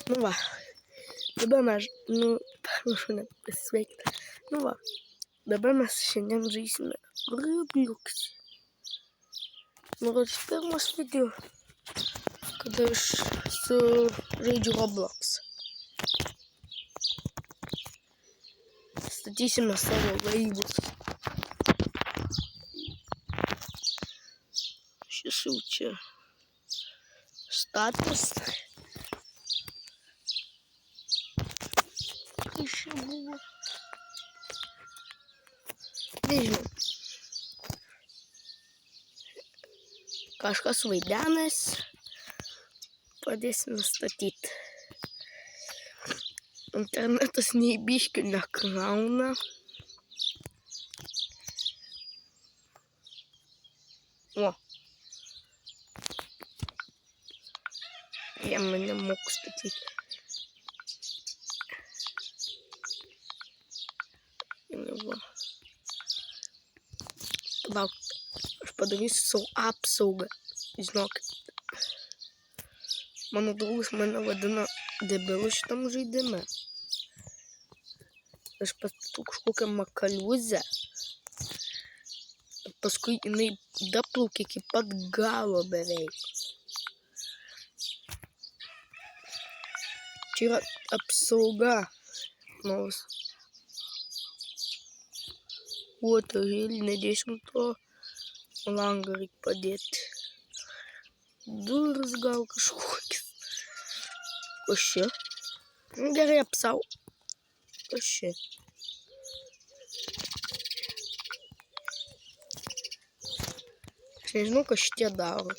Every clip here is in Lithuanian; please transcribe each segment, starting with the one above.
Nu va, dabar mes, prašau nepasveikti. Nu va, dabar mes šiandien žaisime Roblox. Nurodys pirmas video, kada aš žaidžiu Roblox. Statysime savo laivus. Šis jau čia status. Kai čia buvo? Nežinau. Kažkas vaidenas. Pradėsime statyti. Internetas nei biškį nekrauna. O. Jie mane moku statyti. Va. Palauk, aš padarysiu savo apsaugą. Žinokit. Mano draugas mane vadina debilu šitam žaidime. Aš pastatau kažkokią makaliuzę. Ir paskui jinai daplaukia iki pat galo beveik. Čia yra apsauga. Nors. Waterhill, nedėsim to. Langą reikia padėti. Duris gal kažkokis. Kas čia? Gerai apsau. Kas čia? Aš nežinau, kas šitie daro.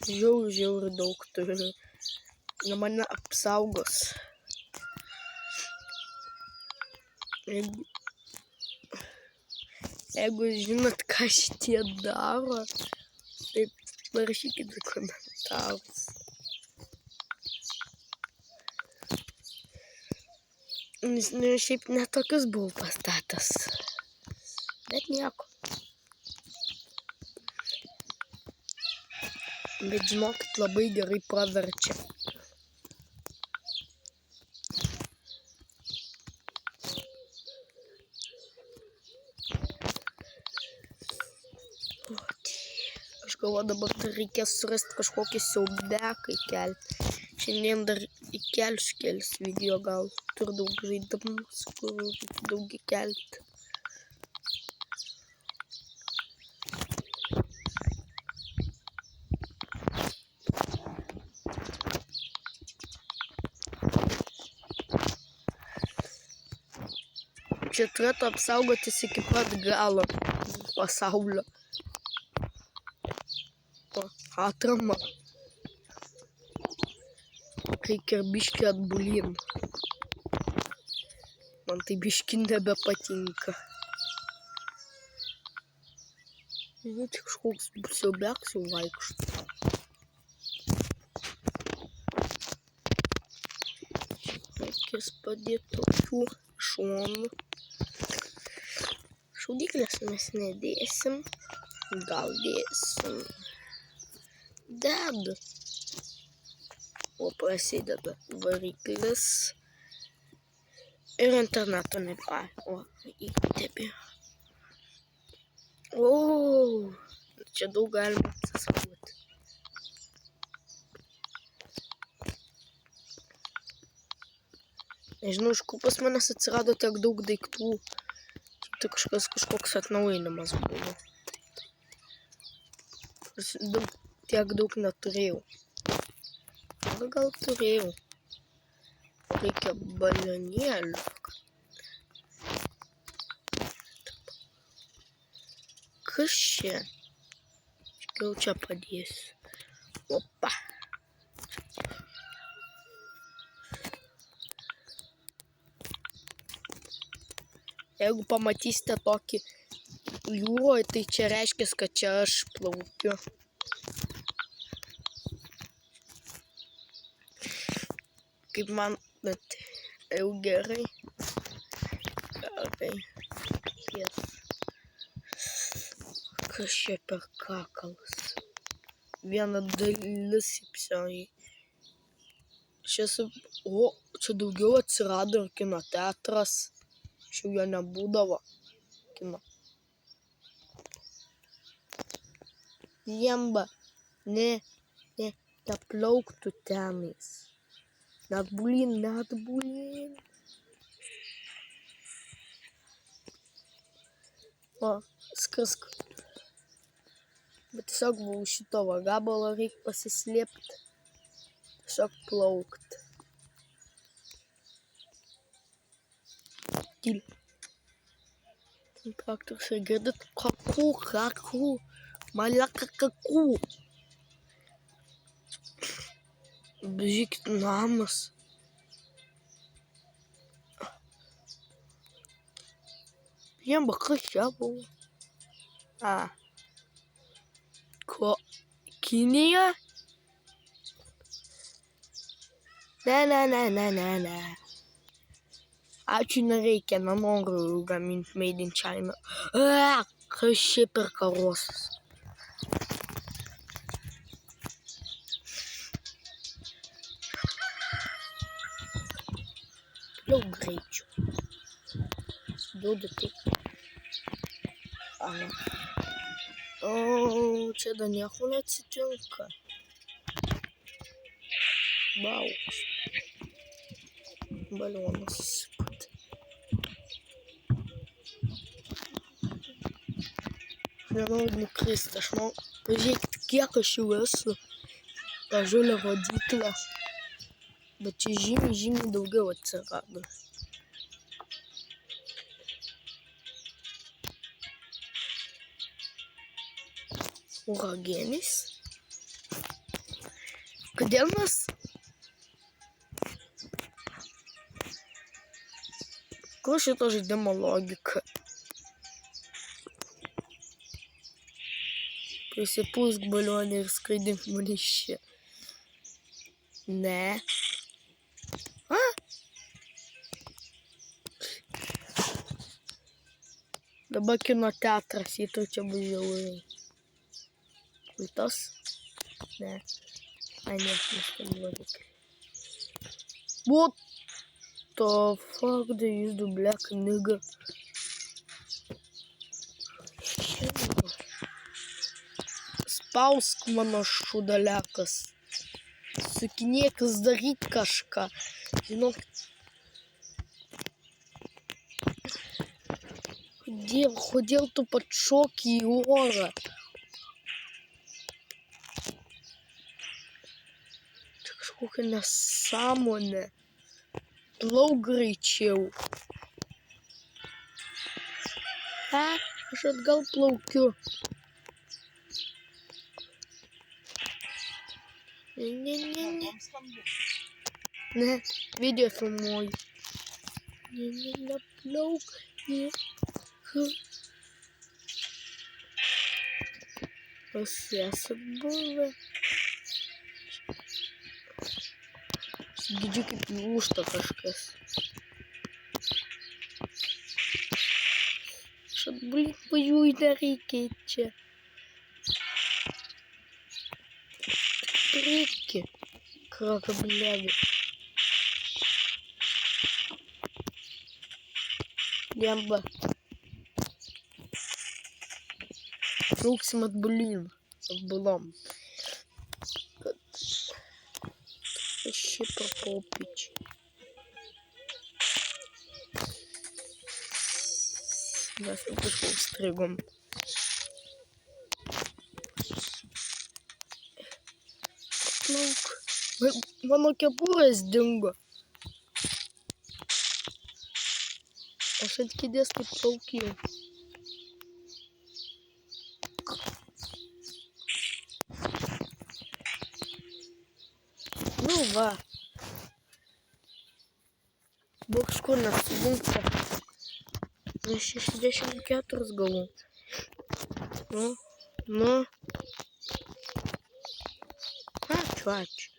Žiauriai daug turiu. Na mane apsaugos. Jeigu žinot, ką šitie daro, tai parašykite komentarus. Nes šiaip netokius buvau pastatęs. Bet nieko. Bet žinokit, labai gerai praverčia. Aš galvoju, dabar dar reikės surasti kažkokį siaubeką įkelti. Šiandien dar įkelsiu kelis video, gal turiu daug žaidimus, kur reikia daug įkelti. Čia turėtų apsaugotis iki pat galo pasaulio. O, atrama. Reikia biškį atbulin. Man tai biškį nebepatinka. Žinai, čia kažkoks siaubeks jau vaikšto. Reikės padėti tokių šonų. Šaudyklės mes nedėsim. Gal dėsim. Dedu. O prasideda variklis. Ir interneto nebėra. O, įtebė. O, čia daug galima apsisaugoti. Nežinau, iš kur pas manęs atsirado tiek daug daiktų. Tai kažkoks atnaujinimas buvo. Tiek daug neturėjau. Gal turėjau. Reikia balionėlių. Kas čia? Gal čia padėsiu. Opa. Jeigu pamatysite tokį jūroje, tai čia reiškia, kad čia aš plaukiu. Kaip man, bet jau gerai. Gerai. Yes. Kas čia per kakalas? viena dalis įpsiai. O, čia daugiau atsirado ir kino teatras. Šiau jo nebūdavo. Kino. Jemba. Ne, neplauktų tenais. Net bulin. O, skrisk. Bet tiesiog už šito gabalo reikia pasislėpti. Tiesiog plaukti. Tyl. Traktorius ir girdit kakų. Malaka kakų. Bežiūrėkit namas. Jemba, kas čia buvo? Ko? Kinija? Ne. Ačiū, nereikia, nenoriu gaminti Made in China. Kas čia per karosas? Jau greičiau. Duodu taip. O, čia dar nieko neatsitinka. Bauks. Balionas susipūtė. Nenoriu nukristi, aš manau, pažiūrėkit, kiek aš jau esu. Ta žolė rodyklė. Bet čia žymiai daugiau atsirado. Uragėnis? Kodėl mes? Kur šito žaidimo logika? Prisipūsk balionį ir skraidink mane iš čia. Ne. Dabar kino teatras, įtų čia bus žiauriai. Kultas? Ne. Niekas neskambuodik. What the fuck they use the black nigga? Spausk mano šudalekas. Sukinėkis daryt kažką. Žinok. Kodėl tu pašoki į orą? Čia kažkokia nesąmonė. Plauk greičiau. Aš atgal plaukiu. Ne, video filmuoju. Neplauk. Jūs esat buvę. Girdžiu, kaip lūžta kažkas. Šat, važiuoju, nereikia čia. Reikia. Kraka, blėgi. Jemba. Plauksim atbulom. Aš šitą popičią. Mes kažkaip strigom. Plauk. Mano kepurės dingo. Aš ant kėdės taip plaukiau. Nu va. Buvo kažkur nesujungta. Aš 64 gavau. Nu. Ačiū.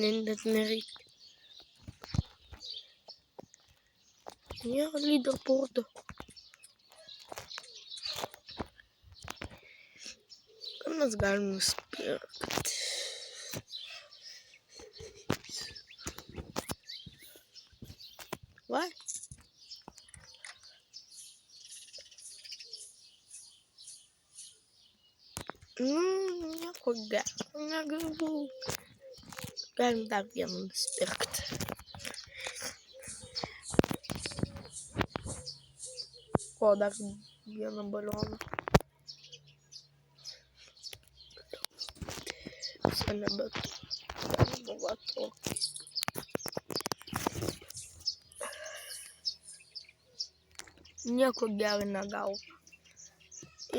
Net nereikia. Nėra leaderboardo. mes galim nusipirkti. Va? Nieko gero negavau. Galim dar vieną nusipirkti. O, dar vieną balioną. Visą nebeturiu. Galima va tokį. Nieko gero negavau.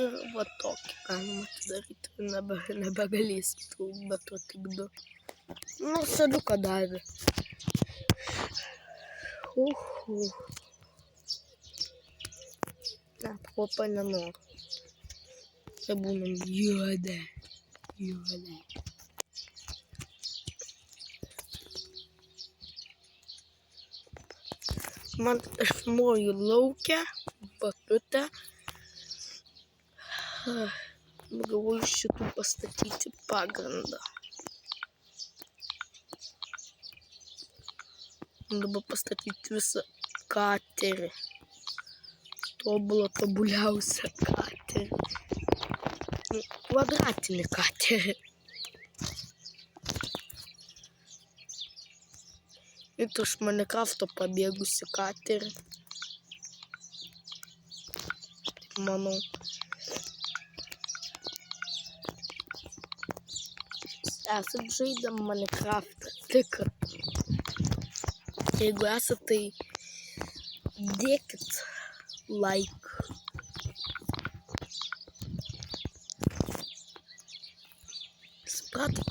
Ir va tokį galima atidaryti. Nebegalėsi tų, bet to tik du. Nu, saliuką davė. Net kopą nenoriu. Tai būnam juoda. Man aš filmuoju lauke, batutę. Galvoju iš šitų pastatyti pagrindą. Dabar pastatyti visą katerį. Tobuliausią katerį. Kvadratinį katerį. Ir iš Minecrafto pabėgusi katerį. Manau. Esat žaidę Minecraftą, tikrą. Jeigu esat, tai dėkit like. Supratot?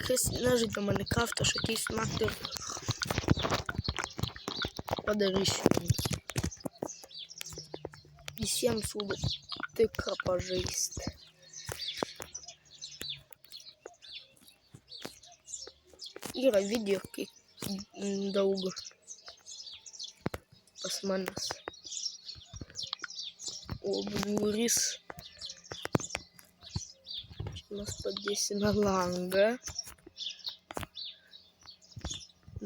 Kas nežaidė Minecraftą, aš ateisiu naktį ir padarysiu. Visiems siūlau tikrą pažaisti. Yra video, kiek daug pas manęs. O būrys. Čia mes padėsime langą.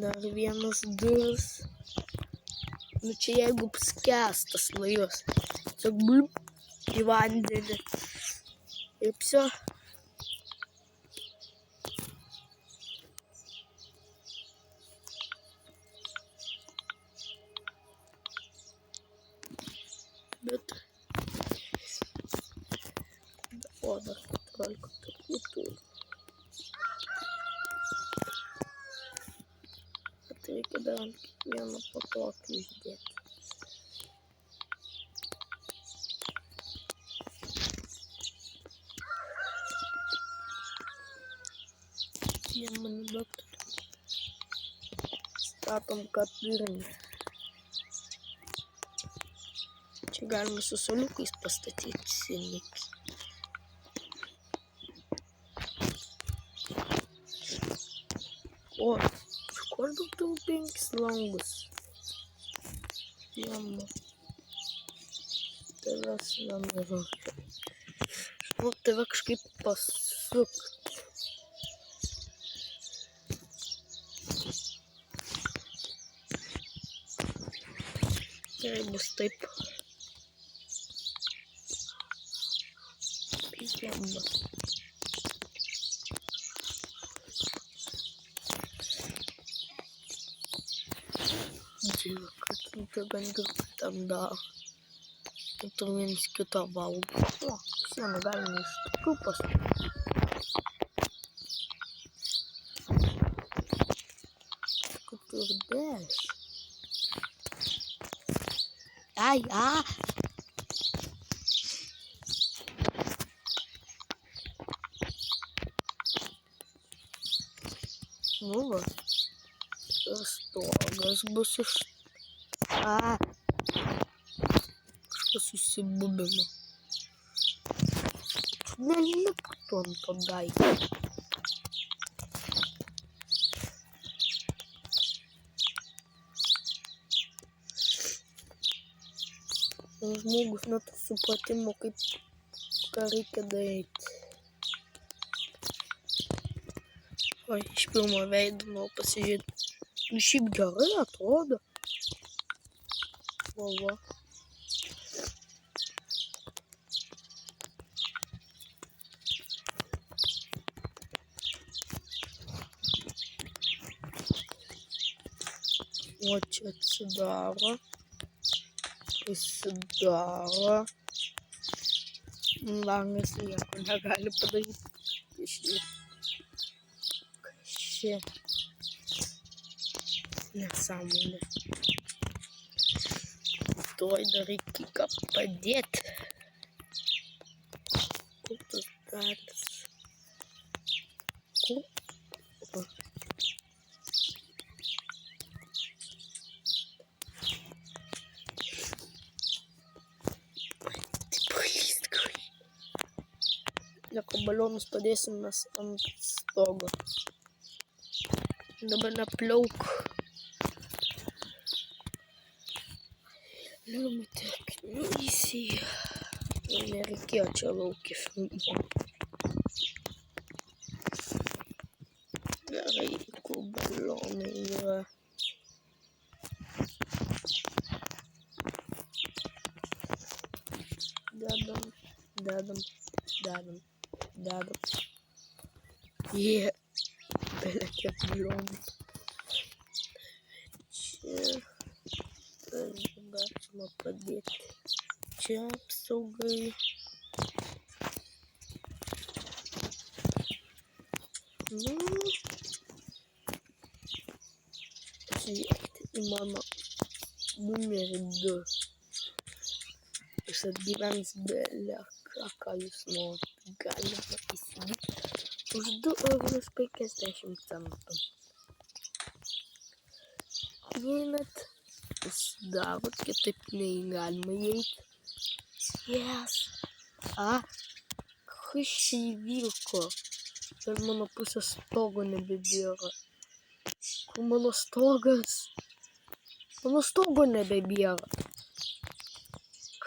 Dar vienas duris. Nu čia jeigu skęstas laivas. Tiesiog bliup į vandenį. Ir psio. Bet. O, dar 14 takų turi. Bet reikia dar ant kiekvieno po tokį uždėti. Mano doktorių. Statom kapirnį. Čia galima su soliukais pastatyti sinikį. O, kur daug turiu 5 langus? Jama. Tavęs nenoriu. Žinau, tave kažkaip pasukti. Gerai bus taip. Pizemba. Dieve, kad tai bandžiau tam daro. Tai tu vienas kitą valgo. O, sieną galima iš tokių pastatyti. Kaip ir dėš. Ai, Nu va. Ir stogas bus iš... Kažkas susibubino. Nelipk tu ant to daikto. žmogus neturi supratimo, ką reikia daryti. Oi, iš pirmo veido noriu pasižiūrėti. Šiaip gerai atrodo. Va. O čia atsidaro. Įsidaro. Langas nieko negali padaryti. Čia nesąmonė. Tuoj dar reikia ką padėti. Kur tas dalis? Kur? Leko balionus padėsim mes ant stogo. Dabar nepliauk. Liūmėti, nereikėjo čia laukia filmuoti. Gerai, kur balionai yra. Dedam. Jie, belekiek balionų. Čia galima padėti. Čia apsaugai. Žiūrėkite į mano numerį 2. Jis atgyvens beleką, ką jūs norite. Galima įsigyti už 2,50 €. Einat, užsidarot, kitaip neįgalima įeiti. Yes. Kas čia įvyko? Ir mano pusės stogo nebebėra. Kur mano stogas? Mano stogo nebebėra.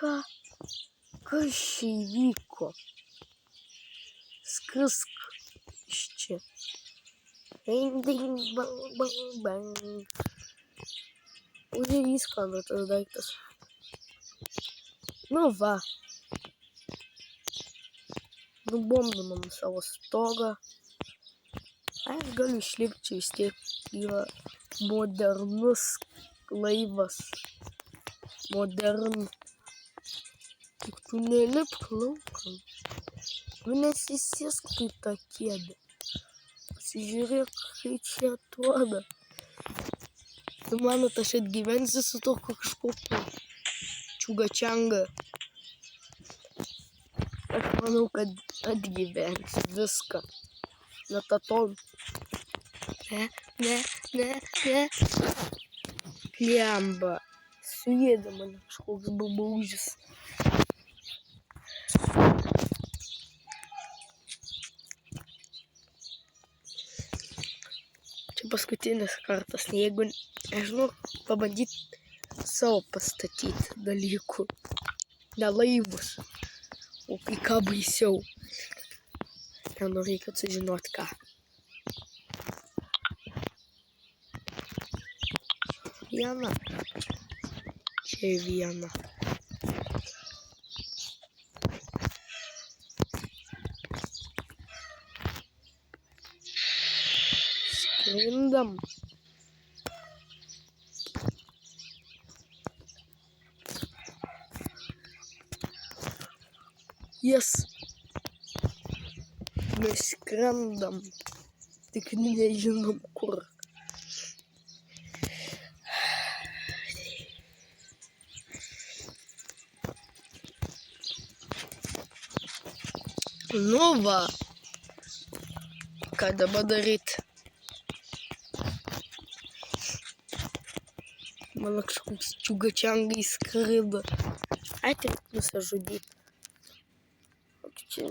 Kas čia įvyko? Skrisk iš čia. Ding, bang. Уже įskanda tas daiktas. Nu va. Nubombinam savo stogą. Aš galiu išlipti, čia vis tiek yra modernus laivas. Tik tu nelipk laukan. Nu nesisėsk tu į tą kėdę. Pasižiūrėk, kaip čia atrodo. Tu manot, aš atgyvensiu su to kažkokiu čiugačianga. Aš manau, kad atgyvensiu viską. Net atom. Ne. Plemba. Suėdė mane kažkoks babaužis. Čia paskutinis kartas. Jeigu, nežinau, pabandyti savo pastatyti dalykų. Ne laivus. O kai ką baisiau. Ten reikia sužinoti ką. Viena. Čia viena. Skrendam. Yes. Mes skrendam. Tik nežinom kur. Nu va. Ką dabar daryti? Mano kažkoks čiugačiangai skrido. Ateik nusižudyti. Čia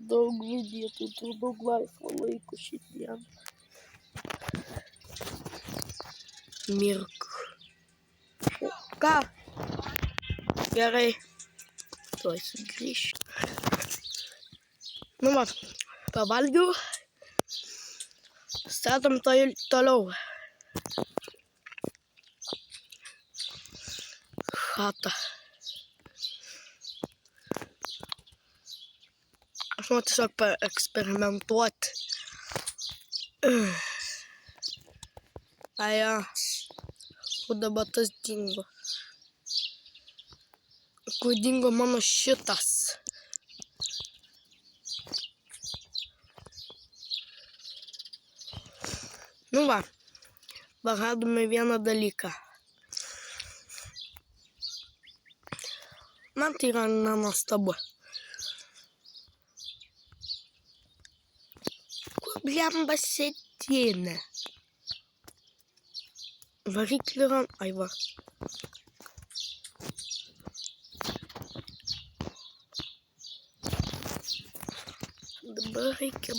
daug vietų, turiu daug laisvo laiko šiandien. Mirk. Ką? Gerai. Tuoj sugrįšiu. Nu va, pavalgiau. Statom toliau. Chatą. Aš noriu tiesiog paeksperimentuoti. Aja, kur dabar tas dingo? Kur dingo mano šitas? Nu va, paradome vieną dalyką. Man tai yra nenuostabu. Kur blemba sėdėme? Variklį yra... Ai va. Dabar reikia...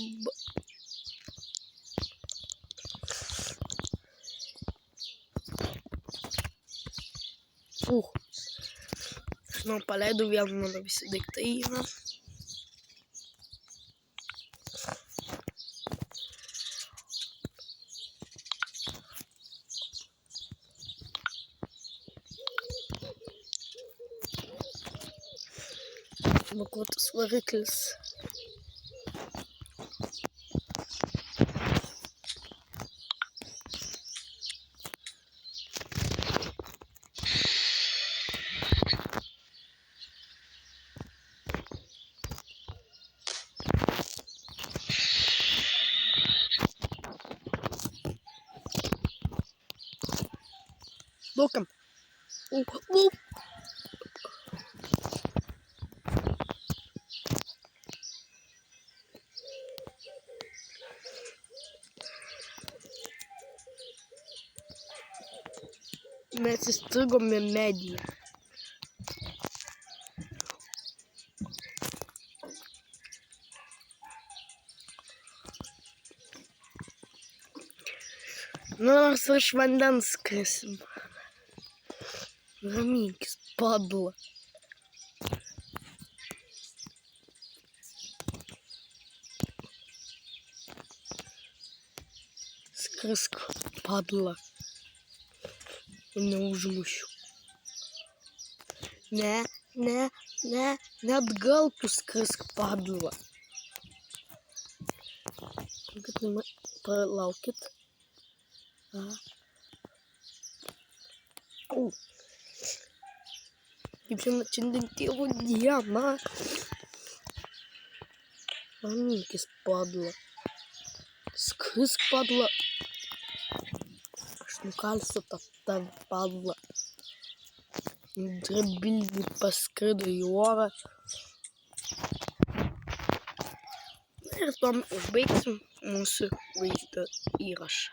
Žinau, paleidau vėl, mano visi daiktai yra. Vakuotas variklis. Plaukiam. Mes įstrigome medyje. Nors virš vandens skrisim. Raminkis, padla. Skrisk, padla. Neužmušiu. Net gal tu skrisk, padla. Palaukit. Kaip šiandien tėvo diena. Raminkis, padla. Skrisk, padla. Aš nukalsiu tą padlą. Drebilgi paskrido į orą. Ir tuom užbaigsim mūsų vaizdo įrašą.